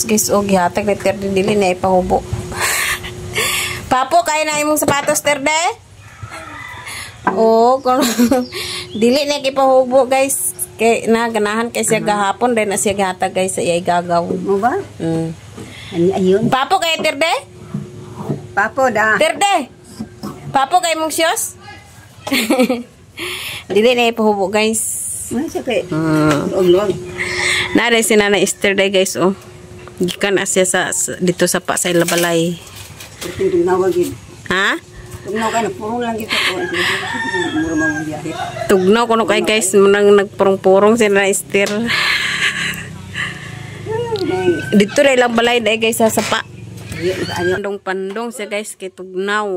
Guys, o gihatag ni Terde dili na ipahubo. Papo, kaya na imong sapatos, Terde? Oh, kung dili na ipahubo, guys. Kay naganahan kay siya gahapon din na siya gihatag, guys, sa iyay gagaw. Mo ba? Ayun. Papo, kay Terde? Papo da. Terde! Papo, kay mong siyos? Dili na ipahubo, guys. Ano siya kay? Nare si Nana Esther day, guys, oh. Gikan asya sa dito sa pa sa Ilabalay. Tugnaw gid. Ha? Tugnaw kay purong lang gito ko. Mura mo biyahe. Tugnaw kuno kay, guys, munang nagpurong-purong si Nana Esther. Dito ra ilang balay day, guys, sa sapa. Pandong siya, guys, kay tugnaw.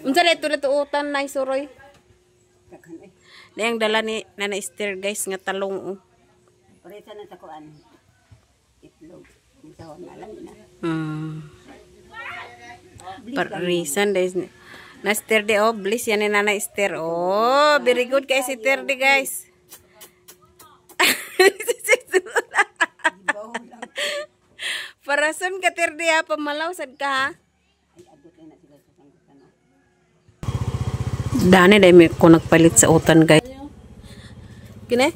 Unsa dito na tuutan na isuroy? Dayang dala ni Nana Esther, guys, nga talong, oh. Paresa na sa kuan. Itlog. Misahon na lang na. Parisan, guys. Na Esther de, oh, bliss yan ni Nana Esther. Oh, very good kay si Esther de, guys. Parason ka, Terde, ha? Pamalaw, sad ka, ha? Dani, dahil may ko nagpalit sa utan, guys. Kine?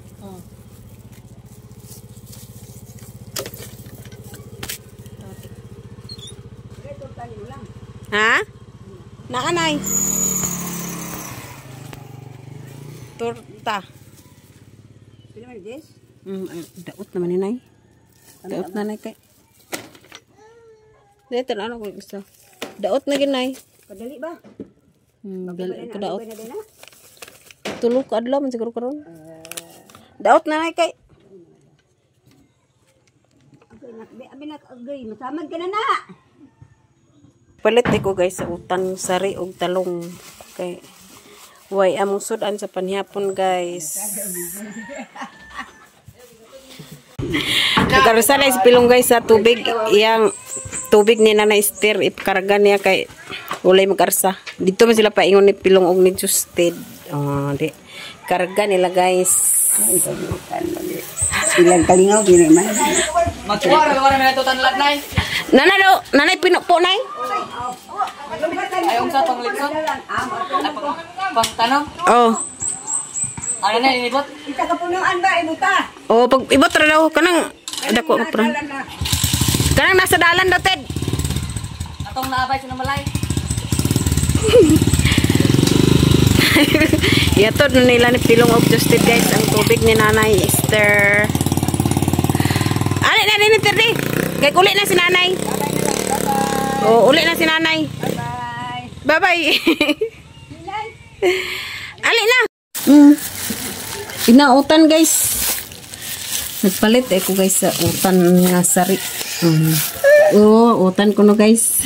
Ha? Nakanay. Torta. Pila man des? Daot naman ni Nay. Daot na, Nay, kay. Dito na ano kung isa. Daot na ginay. Kadali ba? Dali ka daot. Tulog ka adlaw man siguro karon. Daot na, Nay, kay. Abi nak agay, masamad ka na na. Palit ko, guys, sa utang sari og talong. Kay way among sudan sa panhapon, guys. Nagarusa na pilong, guys, sa tubig. Iyang tubig ni Nana Esther ipakarga niya kay ulay magarsa. Dito man sila paingon ni pilong og ni Justed. Oh, di. Karga nila, guys. Ilang kalingaw gini man. Magkuha ra wala na tutan lat nay. Nanay pinupo, Nay. Ayong sa panglikson. Pang tanong. Oh. Ano na inibot? Kita ka punuan ba ibuta? Oh, pag ibot ra daw kanang dako mo pran. Kanang nasa dalan daw, Ted. Atong naabay sa namalay. Yato na nila ni pilong og Justed, guys, ang tubig ni Nanay Esther. Ali na ni Terdi. Kay uli na si Nanay. Oh, uli na si Nanay. Bye. Bye-bye. Ali na. Inautan, guys. Nagpalit ko, guys, sa utan nga sari. Oh, utan ko no, guys.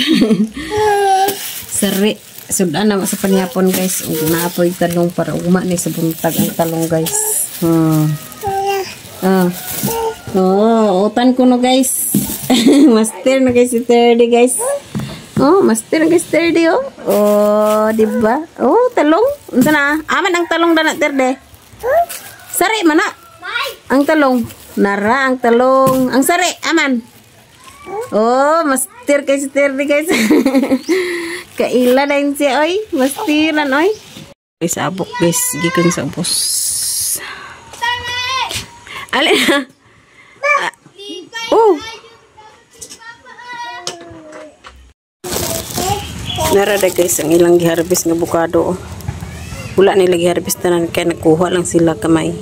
Sari. Sudan na sa panhapon, guys. Naapoy talong para ugma ni sa buntag ang talong, guys. Oh, utan ko no, guys. Master na, guys, si Terdy, guys. Oh, master na, guys, Terdy, oh. Oh, diba? Oh, talong. Unsa na? Aman ang talong na, Terdy. Sari, mana? Ang talong. Nara, ang talong. Ang sari, aman. Oh, master kay si Terdy, guys. Kaila na yun siya, oy. Mastiran, oy. Guys, abok, guys. Gikan sa ubos. Alin na. Oh. Narada, guys, ang ilang giharvest nga bukado. Wala nila giharvest tanan kaya nakuha lang sila kamay.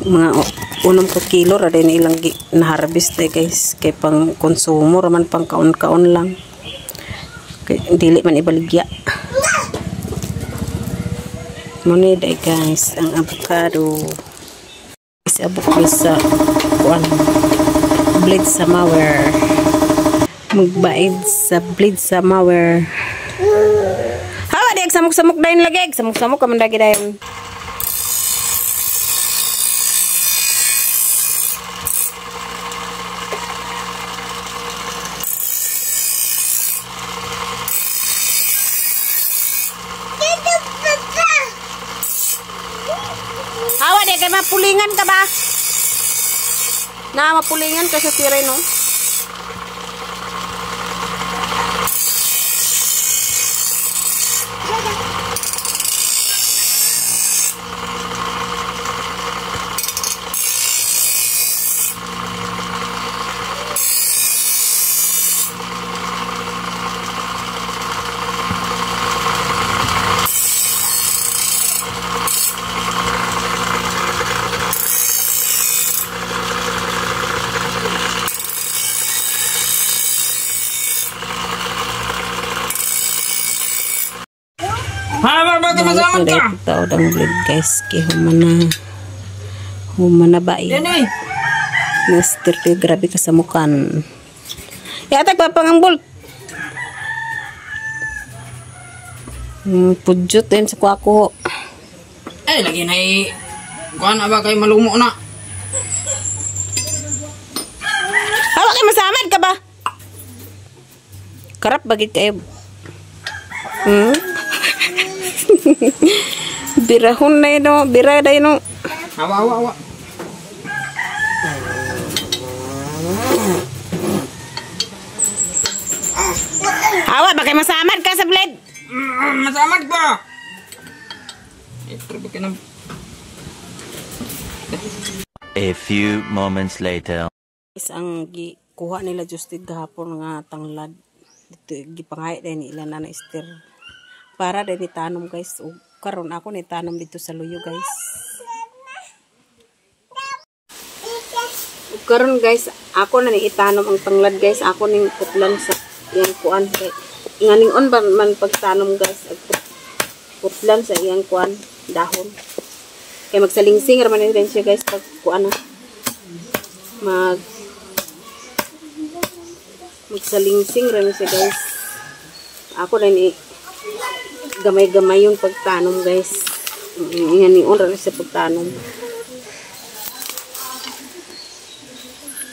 Mga 1 kilo ra din ilang na-harvest, guys. Kay pang konsumo raman, pang kaon-kaon lang. Dili man ibaligya. Muna day, guys, ang avocado. Is avocado sa blade sa mower. Magbaid sa blade sa mower. Hawa di samok-samok dayon lagi. Samok-samok ka man lagi dayon. Hawa di kay mapulingan ka ba? Na mapulingan kasi siray no. Masama ka. Tao dang blade guys kay humana ba Yan eh. Master to grabe ka sa mukan. Yatag papang bolt. Pudjot din sa kuako. Lagi na kuan ba kay malumo na. Hawak kay masamad ka ba? Karap bagit kayo. Birahon na yun, no? Bira na yun, no? Awa. Awa, bakit masamad ka sa blade? Masamad ko. Ito ba ka na? A few moments later. Ang kuha nila justed gahapon nga tanglad. Dito, gipangay din nila na Esther. Para din itanom guys. O, karon ako ni tanom dito sa luyo guys. O, karon guys, ako na ni itanom ang tanglad guys. Ako ning putlan sa iyang kuan. Nganing on ba man pagtanom guys. Putlan sa iyang kuan dahon. Kaya magsalingsing raman din siya guys pag kuan na. Magsalingsing raman siya guys. Ako na ni gamay-gamay yung pagtanom guys. Nga ni on rin sa pagtanom.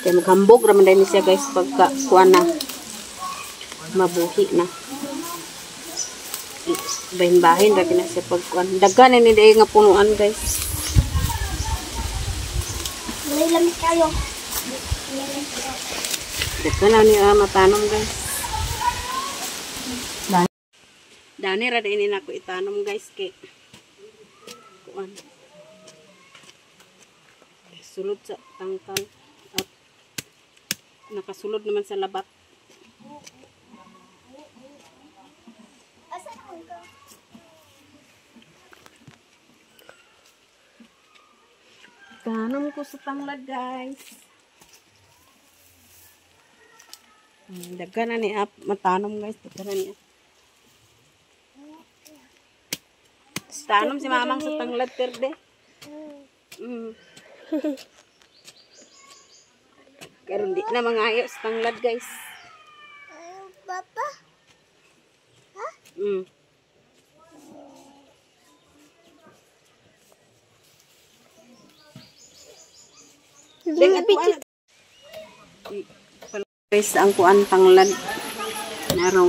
Kaya maghambog raman din siya guys pagka kuan na mabuhi na. Bahin-bahin rin na siya pagkuan. Dagan na nila nga punuan guys. May lamig kayo. Dagan na niya matanom guys. Dani ra din ako itanom guys kay kuan. Sulod sa tangkal at nakasulod naman sa labat. Tanom ko sa tanglad guys. Dagan na ni matanom guys, dagan na niya. Tanom si mamang sa tanglad terde. Karon di na mangayo sa tanglad guys. Papa? Guys, ang kuan tanglad. Naraw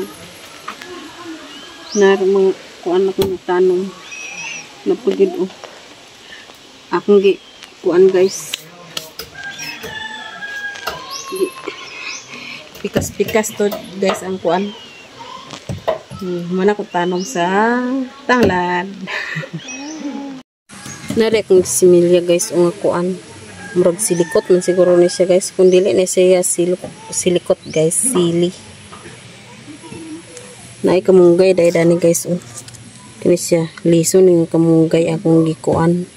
mga kuan ako tanong. Napagid o. Akong kuan guys. Pikas-pikas to guys ang kuan. Mana ko tanong sa tanglad. Nari akong similya guys o nga kuan. Murag silikot man siguro ni siya guys. Kung dili na siya silikot guys. Sili. Naay kamunggay dahil guys o. Kini siya liso ning kamunggay akong gikuan.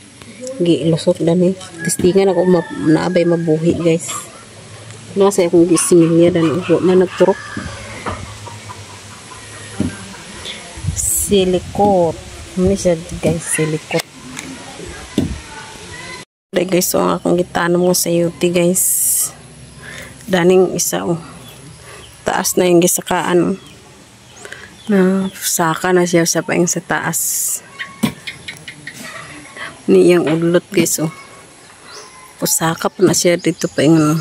Gilusot dani. Testingan ako naabay mabuhi guys. Nasa akong gisimilya dan ugo na nagturok. Silikot. Ini siya guys silikot. Dahil guys, so ang akong gitanom mo sa yuti guys. Daning isa taas na yung gisakaan. Na saka na siya sa paing sa taas. Niyang udlot guys pusaka pa na siya dito paing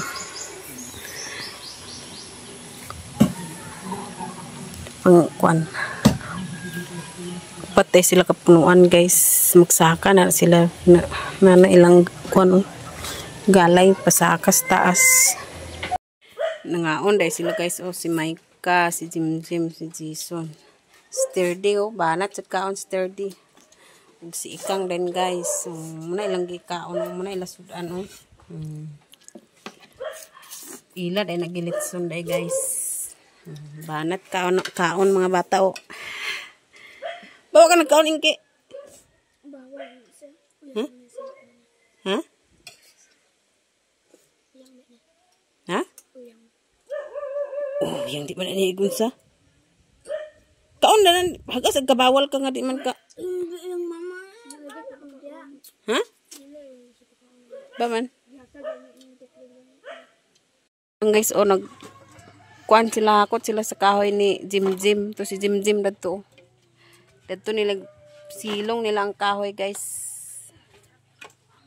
pangkuan. Patay sila kapunuan guys. Magsaka na sila na ilang kuan Galay pasakas taas. Nangaon dahil sila guys. Si Maika, si Jim, si Jason. Sturdy banat sa kaon sturdy. Si Ikang din guys. Muna ilang gikaon. Muna ilang sudan. Ila dahil nagilitson dahil guys. Banat kaon mga bata Bawa ka nagkaon ingke. Ha? Ha? Yang di man iniigun sa? Kaon na nan, hagas agkabawal ka nga di man ka. Ha? Ba man? Guys, kuan sila, hakot sila sa kahoy ni Jim. To si Jim dadto. Dadto nila silong nila ang kahoy guys.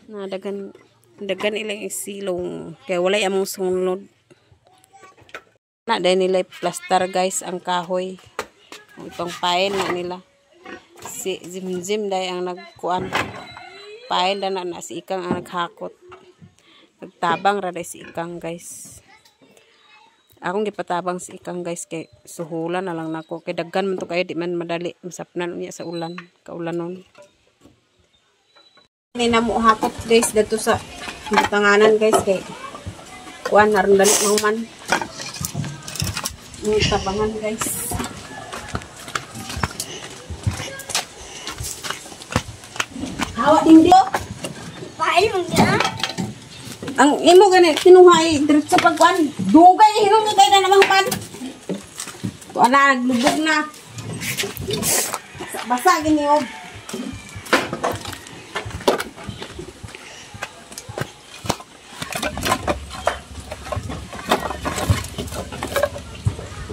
Dagan nila yung silong. Kaya wala among sunod. Dahil nila plaster guys ang kahoy. Itong pail na nila. Si Jim dahil ang nagkuan. Pail na si Ikang ang naghakot. Nagtabang ra dahil si Ikang guys. Akong gipatabang si Ikang guys kay suhulan na lang nako. Kay daggan man to kayo di man madali. Masapnan niya sa ulan. Kaulanon. May namo hakot guys dito sa butanganan guys kay kuan haron dali man. Yung tabangan guys. Hawa din dio. Paano mo niya? Ang imo gani kinuha diretso sa pagkuan. Dugay hinung kay na namang pan. Wala naglubog na. Basa gini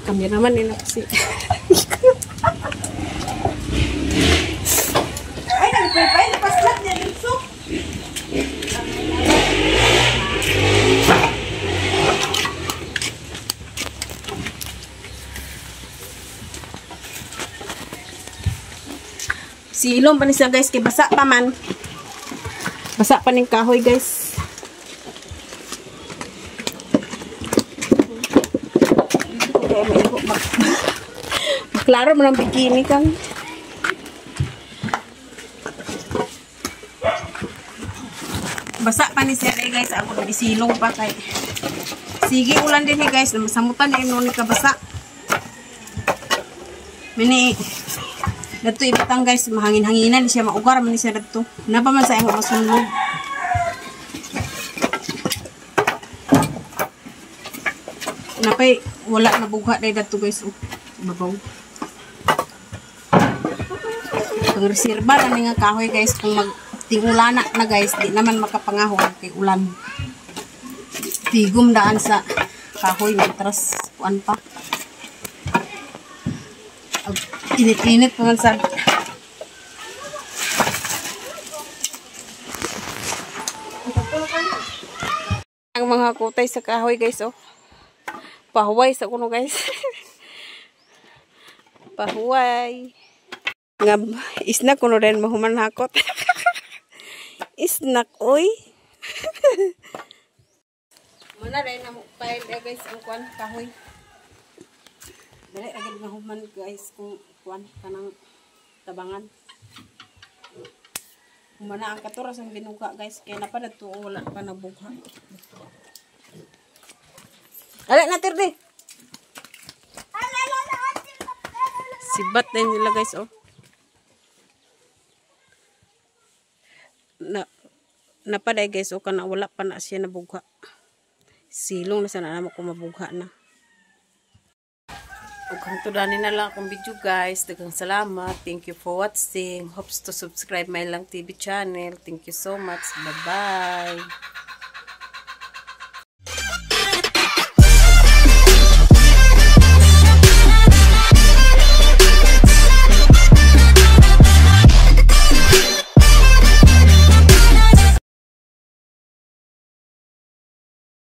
Kameraman nila kasi. Ay, nagpapay, napaslat niya dito. Silong pa niya guys, kay basa pa man. Basa pa ning kahoy guys. Klaro mo ng bikini kang. Basa pa ni siya guys. Ako bisilong pa kay. Sige ulan din guys. Masamutan na yun ni kabasa. Mini. Dato ibutang guys. Mahangin-hanginan siya. Maugar man siya dato. Napaman sa iyong masunod. Napay wala na bugha dahil dato guys. Babaw. Ang reserva na nga kahoy guys. Kung magtingulana na guys. Di naman makapangahon kay ulan. Tigom daan sa kahoy. Matras kuan pa. Init-init pa man sa ang mga kutay sa kahoy guys pahuway sa kuno guys. Pahuway nga isnak kuno rin mahuman hakot. Isnak oy. Mana rin na mukpail guys ang kuan kahoy. Dali agad mahuman guys kung kuan kanang tabangan. Humana ang katuras ang binuka guys kaya napadad to wala pa nabugha. Ala natir di. Sibat na nila guys napaday guys kana wala pa na siya nabugha. Silong na sana namo ko mabugha na. Ug hangtod-ani na lang akong video guys. Daghang salamat. Thank you for watching. Hopes to subscribe my Lang TV channel. Thank you so much. Bye-bye.